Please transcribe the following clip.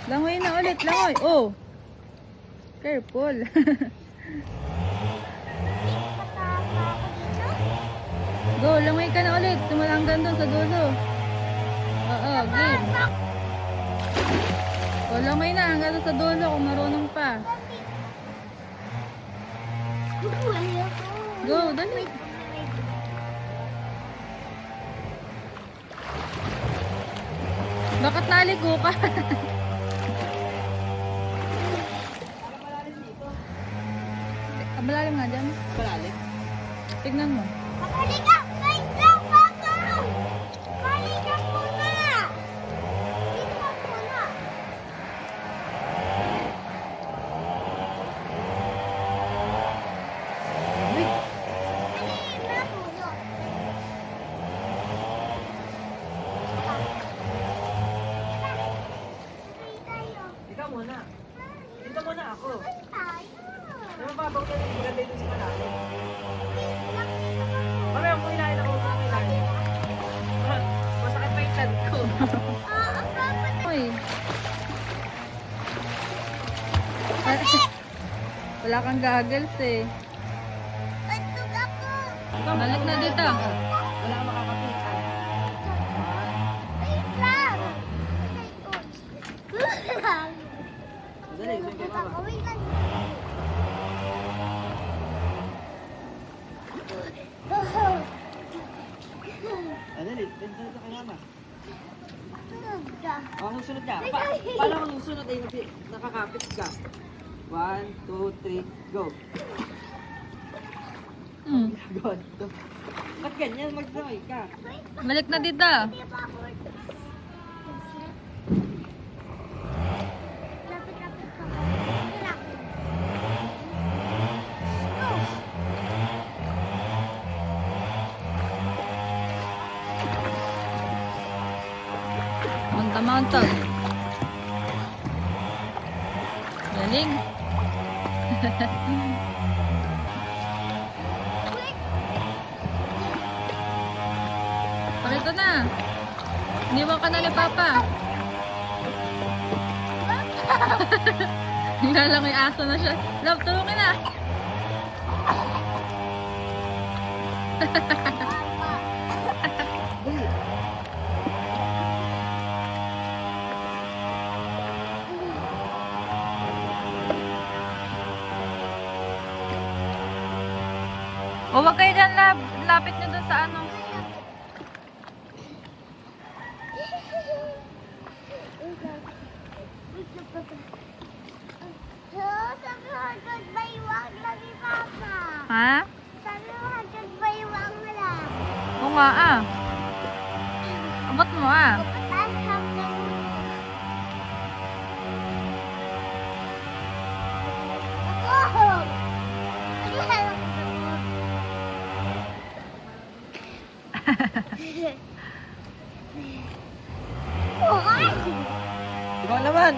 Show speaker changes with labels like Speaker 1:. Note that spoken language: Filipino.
Speaker 1: Langoy na ulit, langoy. Oh. Careful. Go, langoy ka na ulit. Tumalanggan doon sa dulo. Oo, game. O, langoy na hanggang sa dulo kung marunong pa. Go, dali. Bakit naligo ka? Malalim nga dyan.
Speaker 2: Malalim?
Speaker 1: Tignan mo.
Speaker 3: Pakali ka! Wait lang! Baka! Pakali ka muna! Dito ka muna.
Speaker 1: Uy,
Speaker 3: Dali na muna. Dali tayo.
Speaker 2: Ikaw muna. Dito muna ako.
Speaker 3: Dali tayo.
Speaker 2: Namababaw ka na maganda dito sa malalim.
Speaker 3: Wait lang.
Speaker 2: Mamaya kung ilahin ako, kung ilahin. Masakit pa yung sad ko.
Speaker 3: Ang papa na.
Speaker 1: uy. Wala kang goggles eh.
Speaker 3: Pantog ako.
Speaker 1: Balik na dito.
Speaker 2: Wala kang makakapitan.
Speaker 3: Wait lang. Wait lang.
Speaker 2: Dali, dali kay mama.
Speaker 3: Wait lang.
Speaker 2: Dali, dali kay mama.
Speaker 3: Tulog ka.
Speaker 2: Susunod ka. Paano kung susunod ay nakakapit ka? 1, 2, 3, go.
Speaker 1: Hmm.
Speaker 2: God. Ba't ganyan? Mag-try ka.
Speaker 1: Balik na dito.
Speaker 3: Di ba ako? Lapit-lapit ka. Relax. Go.
Speaker 1: Mantap-mantap. Galing. Pakita na. Iniwan ka na ni Papa. Nilalang yung aso na siya. Love, tulungin na.
Speaker 2: Dali.
Speaker 1: O, wag kayo dyan, love. Lapit nyo dun sa ano.
Speaker 3: Sabi hagod baywang lang ni Papa.
Speaker 1: Ha?
Speaker 3: Sabi hagod baywang lang.
Speaker 1: Oo nga ah. Abot mo ah.
Speaker 3: Pataas hanggang... Ako! Oh, ay!
Speaker 2: Ikaw naman,